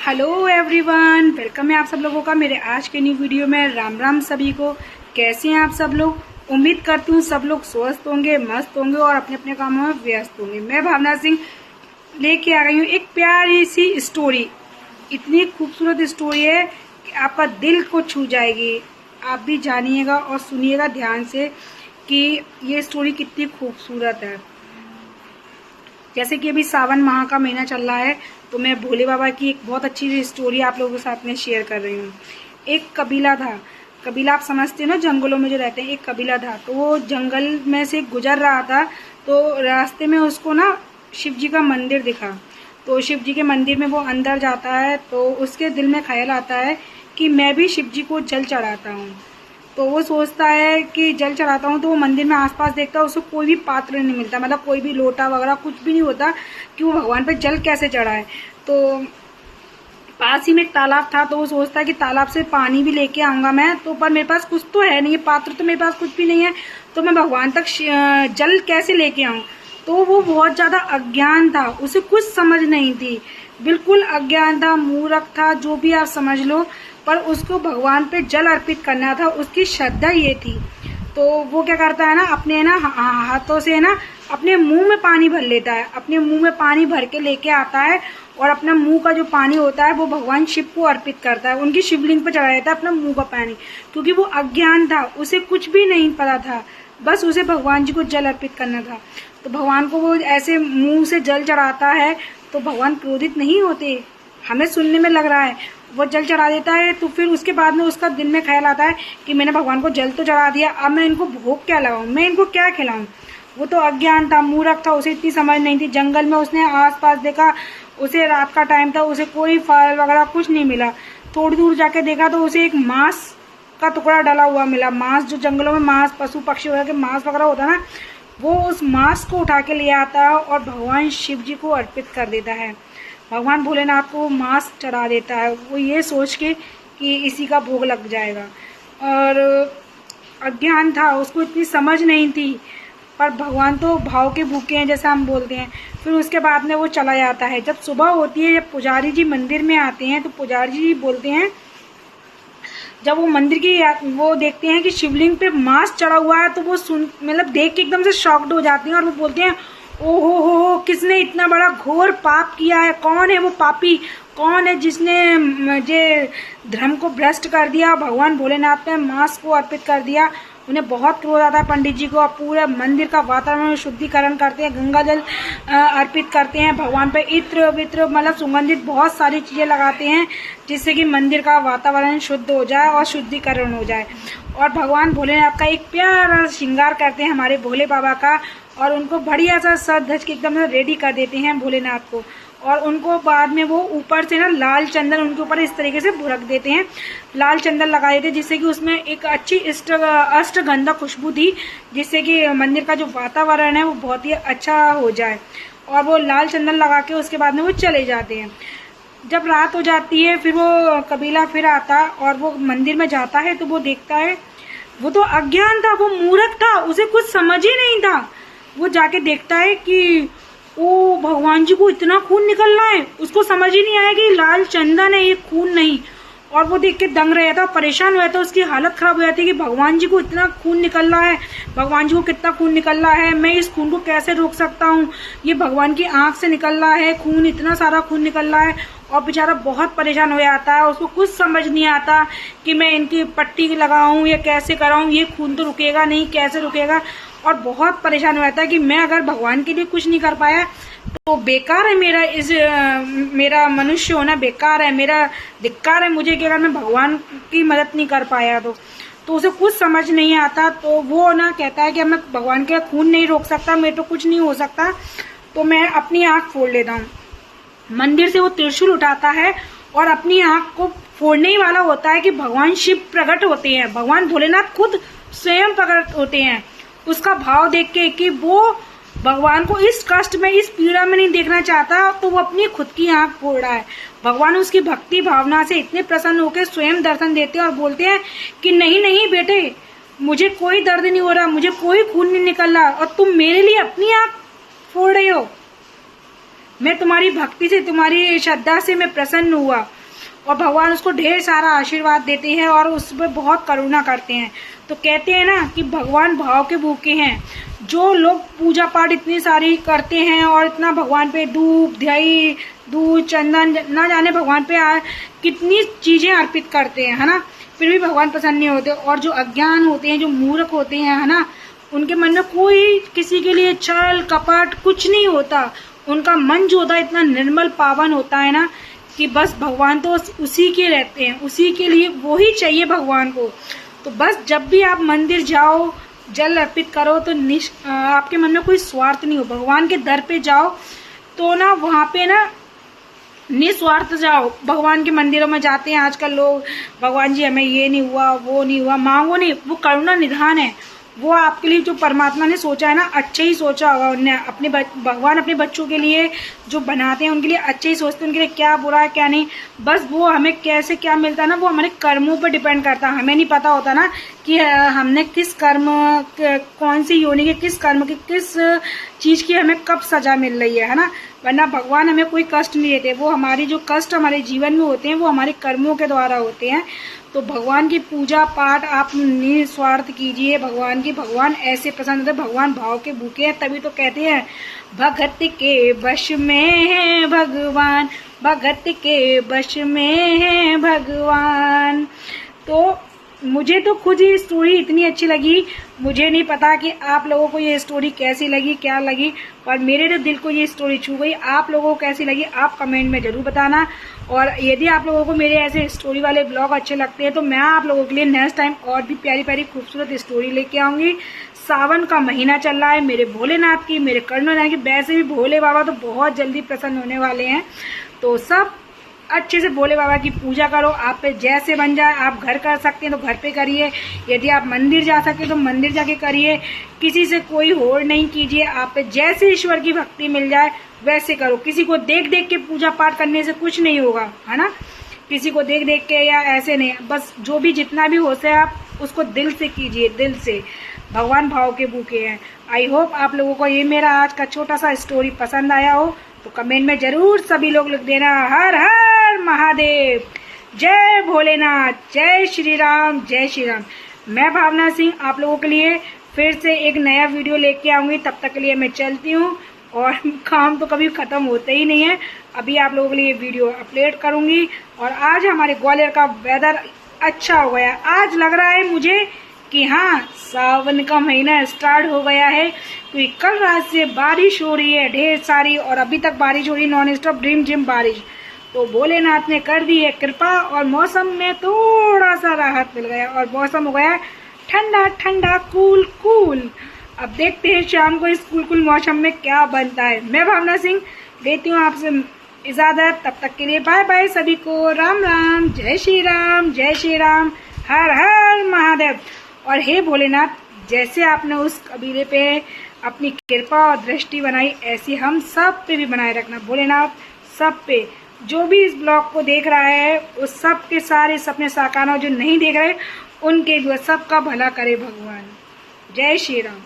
Hello everyone, welcome है आप सब लोगों का मेरे आज के न्यू वीडियो में। राम राम सभी को। कैसे हैं आप सब लोग? उम्मीद करती हूँ सब लोग स्वस्थ होंगे, मस्त होंगे और अपने अपने कामों में व्यस्त होंगे। मैं भावना सिंह लेके आ गई हूँ एक प्यारी सी स्टोरी। इतनी खूबसूरत स्टोरी है कि आपका दिल को छू जाएगी। आप भी जानिएगा और सुनिएगा ध्यान से कि ये स्टोरी कितनी खूबसूरत है। जैसे कि अभी सावन माह का महीना चल रहा है, तो मैं भोले बाबा की एक बहुत अच्छी स्टोरी आप लोगों के साथ में शेयर कर रही हूँ। एक कबीला था। कबीला आप समझते हो ना, जंगलों में जो रहते हैं। एक कबीला था, तो वो जंगल में से गुजर रहा था, तो रास्ते में उसको ना शिव जी का मंदिर दिखा। तो शिव जी के मंदिर में वो अंदर जाता है, तो उसके दिल में ख्याल आता है कि मैं भी शिव जी को जल चढ़ाता हूँ। तो वो सोचता है कि जल चढ़ाता हूँ, तो वो मंदिर में आसपास देखता है, उसको कोई भी पात्र नहीं मिलता, मतलब कोई भी लोटा वगैरह कुछ भी नहीं होता कि वो भगवान पे जल कैसे चढ़ाए। तो पास ही में एक तालाब था, तो वो सोचता है कि तालाब से पानी भी लेके आऊँगा मैं, तो पर मेरे पास कुछ तो है नहीं, पात्र तो मेरे पास कुछ भी नहीं है, तो मैं भगवान तक जल कैसे लेके आऊँ। तो वो बहुत ज़्यादा अज्ञान था, उसे कुछ समझ नहीं थी, बिल्कुल अज्ञान था, मूर्ख था, जो भी आप समझ लो, पर उसको भगवान पे जल अर्पित करना था, उसकी श्रद्धा ये थी। तो वो क्या करता है ना, अपने ना हाथों से ना अपने मुंह में पानी भर लेता है, अपने मुंह में पानी भर के लेके आता है और अपना मुंह का जो पानी होता है वो भगवान शिव को अर्पित करता है, उनकी शिवलिंग पर चढ़ा देता है अपना मुंह का पानी। क्योंकि वो अज्ञान था, उसे कुछ भी नहीं पता था, बस उसे भगवान जी को जल अर्पित करना था। तो भगवान को वो ऐसे मुंह से जल चढ़ाता है, तो भगवान क्रोधित नहीं होते, हमें सुनने में लग रहा है। वो जल चढ़ा देता है, तो फिर उसके बाद में उसका दिल में ख्याल आता है कि मैंने भगवान को जल तो चढ़ा दिया, अब मैं इनको भोग क्या लगाऊं, मैं इनको क्या खिलाऊं। वो तो अज्ञान था, मूर्ख था, उसे इतनी समझ नहीं थी। जंगल में उसने आसपास देखा, उसे रात का टाइम था, उसे कोई फल वगैरह कुछ नहीं मिला। थोड़ी दूर जाके देखा तो उसे एक मांस का टुकड़ा डला हुआ मिला। मांस, जो जंगलों में मांस, पशु पक्षी वगैरह के मांस वगैरह होता है ना, वो उस मांस को उठा के ले आता है और भगवान शिव जी को अर्पित कर देता है। भगवान भोलेनाथ को मांस चढ़ा देता है, वो ये सोच के कि इसी का भोग लग जाएगा। और अज्ञान था, उसको इतनी समझ नहीं थी, पर भगवान तो भाव के भूखे हैं जैसा हम बोलते हैं। फिर उसके बाद में वो चला जाता है। जब सुबह होती है, जब पुजारी जी मंदिर में आते हैं, तो पुजारी जी बोलते हैं, जब वो मंदिर की वो देखते हैं कि शिवलिंग पे मांस चढ़ा हुआ है, तो वो मतलब देख के एकदम से शॉक्ड हो जाते हैं और वो बोलते हैं, ओहो हो, किसने इतना बड़ा घोर पाप किया है, कौन है वो पापी, कौन है जिसने मुझे धर्म को भ्रष्ट कर दिया, भगवान भोलेनाथ ने मांस को अर्पित कर दिया। उन्हें बहुत क्रोध आता है पंडित जी को। पूरे मंदिर का वातावरण शुद्धिकरण करते हैं, गंगा जल अर्पित करते हैं भगवान पे, इत्र वित्र मतलब सुगंधित बहुत सारी चीज़ें लगाते हैं, जिससे कि मंदिर का वातावरण शुद्ध हो जाए और शुद्धिकरण हो जाए। और भगवान भोलेनाथ का एक प्यारा श्रृंगार करते हैं हमारे भोले बाबा का, और उनको बढ़िया सा सज धज के एकदम रेडी कर देते हैं भोलेनाथ को। और उनको बाद में वो ऊपर से ना लाल चंदन उनके ऊपर इस तरीके से भुरक देते हैं, लाल चंदन लगा देते हैं, जिससे कि उसमें एक अच्छी अष्टगंधा खुशबू थी, जिससे कि मंदिर का जो वातावरण है वो बहुत ही अच्छा हो जाए। और वो लाल चंदन लगा के उसके बाद में वो चले जाते हैं। जब रात हो जाती है, फिर वो कबीला फिर आता और वो मंदिर में जाता है, तो वो देखता है, वो तो अज्ञान था, वो मूर्ख था, उसे कुछ समझ ही नहीं था। वो जाके देखता है कि ओ भगवान जी को इतना खून निकल रहा है, उसको समझ ही नहीं आया कि लाल चंदन है, ये खून नहीं। और वो देख के दंग रहा था, परेशान हुआ था, उसकी हालत खराब हो जाती है कि भगवान जी को इतना खून निकल रहा है, भगवान जी को कितना खून निकल रहा है, मैं इस खून को कैसे रोक सकता हूँ, ये भगवान की आंख से निकल रहा है खून, इतना सारा खून निकल रहा है। और बेचारा बहुत परेशान हो जाता है, उसको कुछ समझ नहीं आता कि मैं इनकी पट्टी लगाऊं या कैसे कराऊं, ये खून तो रुकेगा नहीं, कैसे रुकेगा। और बहुत परेशान हो जाता है कि मैं अगर भगवान के लिए कुछ नहीं कर पाया तो बेकार है मेरा, मेरा मनुष्य होना बेकार है, मेरा धिक्कार है मुझे कि अगर मैं भगवान की मदद नहीं कर पाया तो उसे कुछ समझ नहीं आता। तो वो ना कहता है कि मैं भगवान के खून नहीं रोक सकता, मेरे तो कुछ नहीं हो सकता, तो मैं अपनी आँख फोड़ लेता हूँ। मंदिर से वो त्रिशूल उठाता है और अपनी आँख को फोड़ने ही वाला होता है कि भगवान शिव प्रकट होते हैं, भगवान भोलेनाथ खुद स्वयं प्रकट होते हैं। उसका भाव देख के कि वो भगवान को इस कष्ट में, इस पीड़ा में नहीं देखना चाहता, तो वो अपनी खुद की आंख फोड़ रहा है। भगवान उसकी भक्ति भावना से इतने प्रसन्न होकर स्वयं दर्शन देते हैं और बोलते हैं कि नहीं नहीं बेटे, मुझे कोई दर्द नहीं हो रहा, मुझे कोई खून नहीं निकल रहा, और तुम मेरे लिए अपनी आंख फोड़ रहे हो। मैं तुम्हारी भक्ति से, तुम्हारी श्रद्धा से मैं प्रसन्न हुआ, और भगवान उसको ढेर सारा आशीर्वाद देते हैं और उस पर बहुत करुणा करते हैं। तो कहते हैं ना कि भगवान भाव के भूखे हैं। जो लोग पूजा पाठ इतनी सारी करते हैं और इतना भगवान पे धूप दही दूध चंदन ना जाने भगवान पे कितनी चीजें अर्पित करते हैं, है ना, फिर भी भगवान पसंद नहीं होते। और जो अज्ञान होते हैं, जो मूर्ख होते हैं, है ना, उनके मन में कोई किसी के लिए छल कपट कुछ नहीं होता। उनका मन जो होता है इतना निर्मल पावन होता है ना कि बस भगवान तो उसी के रहते हैं, उसी के लिए वो ही चाहिए भगवान को। तो बस जब भी आप मंदिर जाओ जल अर्पित करो तो आपके मन में कोई स्वार्थ नहीं हो। भगवान के दर पे जाओ तो ना वहाँ पे ना निस्वार्थ जाओ। भगवान के मंदिरों में जाते हैं आजकल लोग, भगवान जी हमें ये नहीं हुआ वो नहीं हुआ, मांगो नहीं। वो करुणा निधान है। वो आपके लिए जो परमात्मा ने सोचा है ना अच्छे ही सोचा होगा उनने। अपने भगवान अपने बच्चों के लिए जो बनाते हैं उनके लिए अच्छे ही सोचते हैं, उनके लिए क्या बुरा है क्या नहीं। बस वो हमें कैसे क्या मिलता है ना वो हमारे कर्मों पर डिपेंड करता है। हमें नहीं पता होता ना कि हमने किस कर्म कौन सी योनि के किस कर्म की किस चीज की हमें कब सजा मिल रही है ना। वरना भगवान हमें कोई कष्ट नहीं देते। वो हमारी जो कष्ट हमारे जीवन में होते हैं वो हमारे कर्मों के द्वारा होते हैं। तो भगवान की पूजा पाठ आप निस्वार्थ कीजिए भगवान की। भगवान ऐसे पसंद होते, भगवान भाव के भूखे हैं। तभी तो कहते हैं भगत के वश में है भगवान, भगत के वश में है भगवान। तो मुझे तो खुद ही स्टोरी इतनी अच्छी लगी। मुझे नहीं पता कि आप लोगों को ये स्टोरी कैसी लगी क्या लगी, पर मेरे तो दिल को ये स्टोरी छू गई। आप लोगों को कैसी लगी आप कमेंट में जरूर बताना। और यदि आप लोगों को मेरे ऐसे स्टोरी वाले ब्लॉग अच्छे लगते हैं तो मैं आप लोगों के लिए नेक्स्ट टाइम और भी प्यारी प्यारी खूबसूरत स्टोरी लेके आऊंगी। सावन का महीना चल रहा है मेरे भोलेनाथ की, मेरे कर्णनाथ की। वैसे भी भोले बाबा तो बहुत जल्दी प्रसन्न होने वाले हैं। तो सब अच्छे से भोले बाबा की पूजा करो। आप पे जैसे बन जाए, आप घर कर सकते हैं तो घर पे करिए। यदि आप मंदिर जा सकते हैं तो मंदिर जाके करिए। किसी से कोई होड़ नहीं कीजिए। आप पे जैसे ईश्वर की भक्ति मिल जाए वैसे करो। किसी को देख देख के पूजा पाठ करने से कुछ नहीं होगा, है ना। किसी को देख देख के या ऐसे नहीं, बस जो भी जितना भी हो सके आप उसको दिल से कीजिए, दिल से। भगवान भाव के भूखे हैं। आई होप आप लोगों को ये मेरा आज का छोटा सा स्टोरी पसंद आया हो। तो कमेंट में जरूर सभी लोग लिख देना हर हर महादेव, जय भोलेनाथ, जय श्री राम, जय श्री राम। मैं भावना सिंह आप लोगों के लिए फिर से एक नया वीडियो लेके आऊंगी। तब तक के लिए मैं चलती हूँ और काम तो कभी खत्म होते ही नहीं है। अभी आप लोगों के लिए वीडियो अपलोड करूंगी। और आज हमारे ग्वालियर का वेदर अच्छा हो गया। आज लग रहा है मुझे कि हाँ सावन का महीना स्टार्ट हो गया है, क्योंकि कल रात से बारिश हो रही है ढेर सारी और अभी तक बारिश हो रही है नॉन स्टॉप ड्रीम जिम बारिश। तो भोलेनाथ ने कर दी है कृपा और मौसम में थोड़ा सा राहत मिल गया और मौसम हो गया ठंडा ठंडा कूल कूल। अब देखते हैं शाम को इस कूल कूल मौसम में क्या बनता है। मैं भावना सिंह देती हूँ आपसे इजाजत। तब तक के लिए बाय बाय सभी को। राम राम, जय श्री राम, जय श्री राम, हर हर महादेव। और हे भोलेनाथ, जैसे आपने उस कबीले पे अपनी कृपा और दृष्टि बनाई ऐसी हम सब पे भी बनाए रखना भोलेनाथ। सब पे जो भी इस ब्लॉग को देख रहा है उस सब के सारे सपने साकार हो, जो नहीं देख रहे उनके भी सबका भला करे भगवान। जय श्री राम।